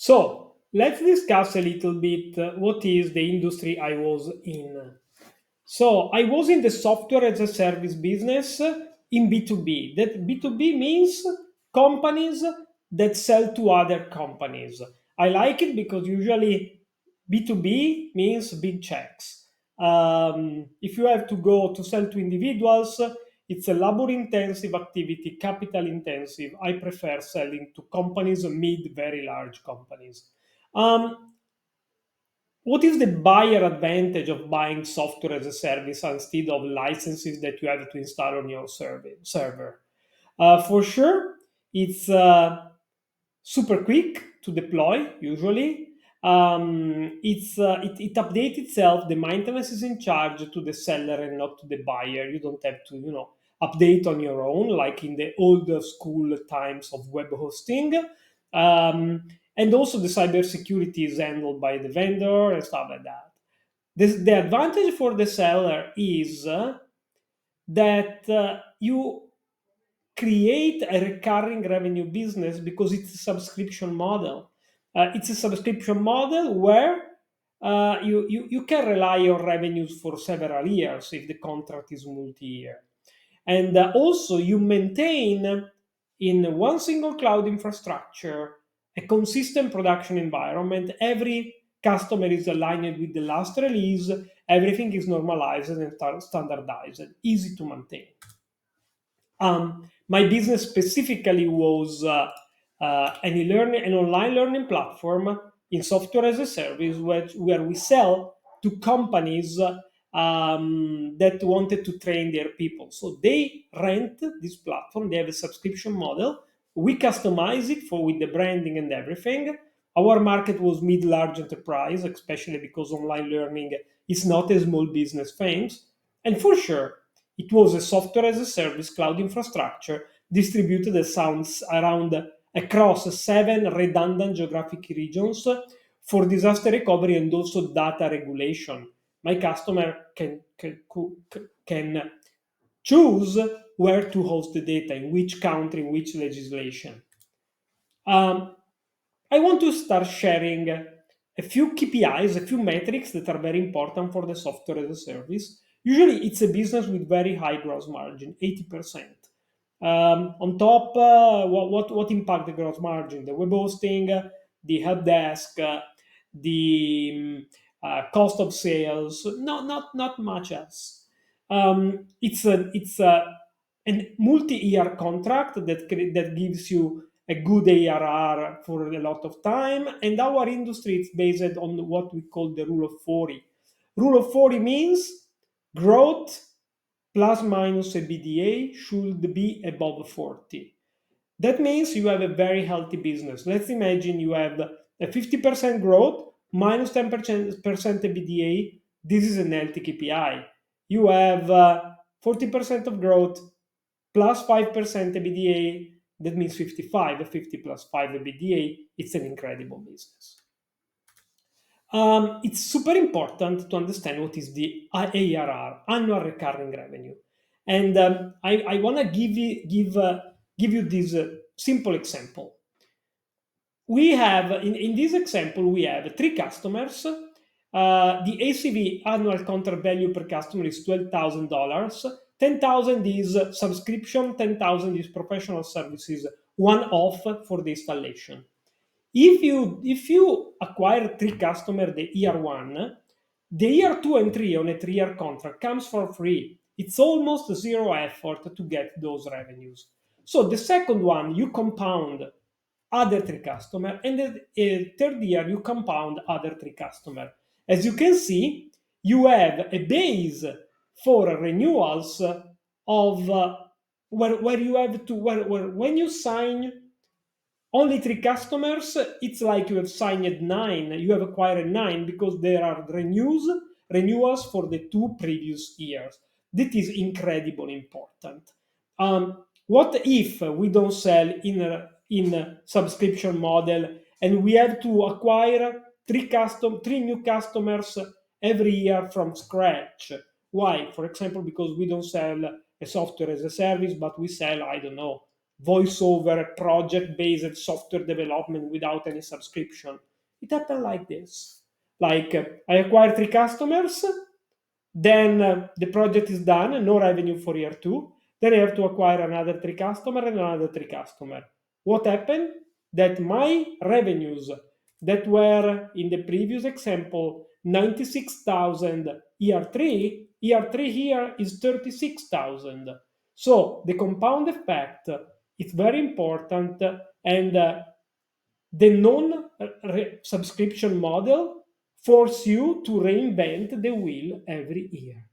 So let's discuss a little bit what is the industry I was in. So I was in the software as a service business in B2B. That B2B means companies that sell to other companies. I like it because usually B2B means big checks. If you have to go to sell to individuals, it's a labor intensive activity, capital intensive. I prefer selling to companies, mid, very large companies. Um, what is the buyer advantage of buying software as a service instead of licenses that you have to install on your server? For sure, it's super quick to deploy usually. It updates itself. The maintenance is in charge to the seller and not to the buyer. You don't have to update on your own like in the old school times of web hosting. And also the cybersecurity is handled by the vendor and stuff like that. The advantage for the seller is that you create a recurring revenue business because it's a subscription model. It's a subscription model where you can rely on revenues for several years if the contract is multi-year. And also, you maintain in one single cloud infrastructure a consistent production environment. Every customer is aligned with the last release, everything is normalized and standardized, easy to maintain. My business specifically was an online learning platform in software as a service, where we sell to companies that wanted to train their people. So they rent this platform. They have a subscription model. We customize it for with the branding and everything. Our market was mid-large enterprise, especially because online learning is not a small business thing. And for sure, it was a software as a service cloud infrastructure distributed as sounds around across 7 redundant geographic regions for disaster recovery and also data regulation. My customer can choose where to host the data, in which country, in which legislation. Um, I want to start sharing a few KPIs, a few metrics that are very important for the software as a service. Usually, it's a business with very high gross margin, 80%. On top, what impact the gross margin? The web hosting, the help desk, the cost of sales. No, not much else. It's a multi-year contract that gives you a good ARR for a lot of time. And our industry is based on what we call the rule of 40. Rule of 40 means growth plus minus EBITDA should be above 40. That means you have a very healthy business. Let's imagine you have a 50% growth minus 10% EBITDA. This is an healthy KPI. You have 40% of growth plus 5% EBITDA. That means 55, 50 plus 5 EBITDA. It's an incredible business. It's super important to understand what is the ARR, annual recurring revenue. And I want to give you this simple example. We have, in this example, we have 3 customers. The ACV, annual contract value per customer, is $12,000. 10,000 is subscription, 10,000 is professional services, one off for the installation. If you acquire 3 customers the year one, the year 2 and 3 on a 3-year contract comes for free. It's almost zero effort to get those revenues. So the second one, you compound other 3 customers, and the third year you compound other 3 customers. As you can see, you have a base for renewals of where you have to where when you sign only 3 customers, it's like you have signed 9, you have acquired 9 because there are renewals for the 2 previous years. That is incredibly important. What if we don't sell in a subscription model and we have to acquire 3 new customers every year from scratch? Why? For example, because we don't sell a software as a service, but we sell, I don't know, voiceover project-based software development without any subscription. It happened like this. Like I acquire three customers, then the project is done, no revenue for year two. Then I have to acquire another three customer and another three customer. What happened? That my revenues that were in the previous example 96,000 year three here is 36,000. So the compound effect is very important, and the non subscription model force you to reinvent the wheel every year.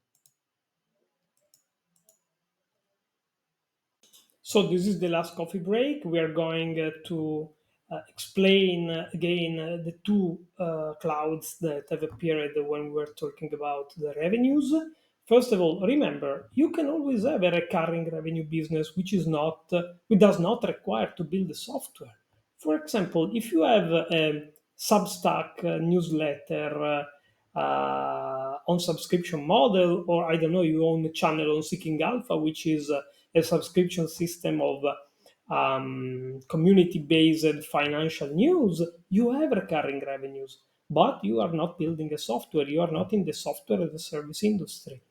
So this is the last coffee break. We are going to explain again the two clouds that have appeared when we were talking about the revenues. First of all, remember you can always have a recurring revenue business which does not require to build the software. For example, if you have a Substack newsletter on subscription model, or I don't know, you own a channel on Seeking Alpha, which is a subscription system of community-based financial news, you have recurring revenues, but you are not building a software. You are not in the software as a service industry.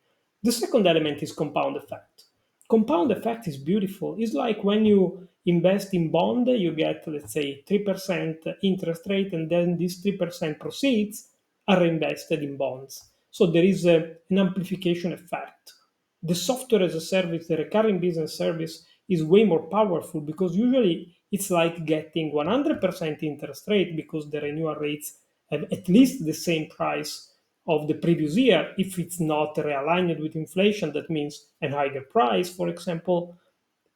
The second element is compound effect. Compound effect is beautiful. It's like when you invest in bond, you get, let's say, 3% interest rate, and then these 3% proceeds are reinvested in bonds. So there is an amplification effect. The software as a service, the recurring business service, is way more powerful because usually it's like getting 100% interest rate because the renewal rates have at least the same price of the previous year. If it's not realigned with inflation, that means a higher price, for example,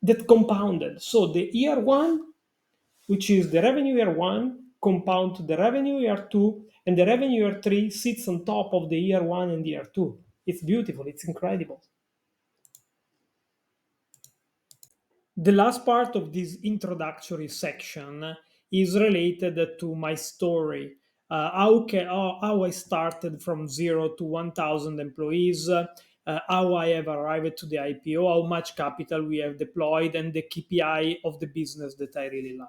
that compounded. So the year one, which is the revenue year one, compound to the revenue year two, and the revenue year three sits on top of the year one and year two. It's beautiful, it's incredible. The last part of this introductory section is related to my story. How I started from 0 to 1,000 employees, how I have arrived to the IPO, how much capital we have deployed, and the KPI of the business that I really like.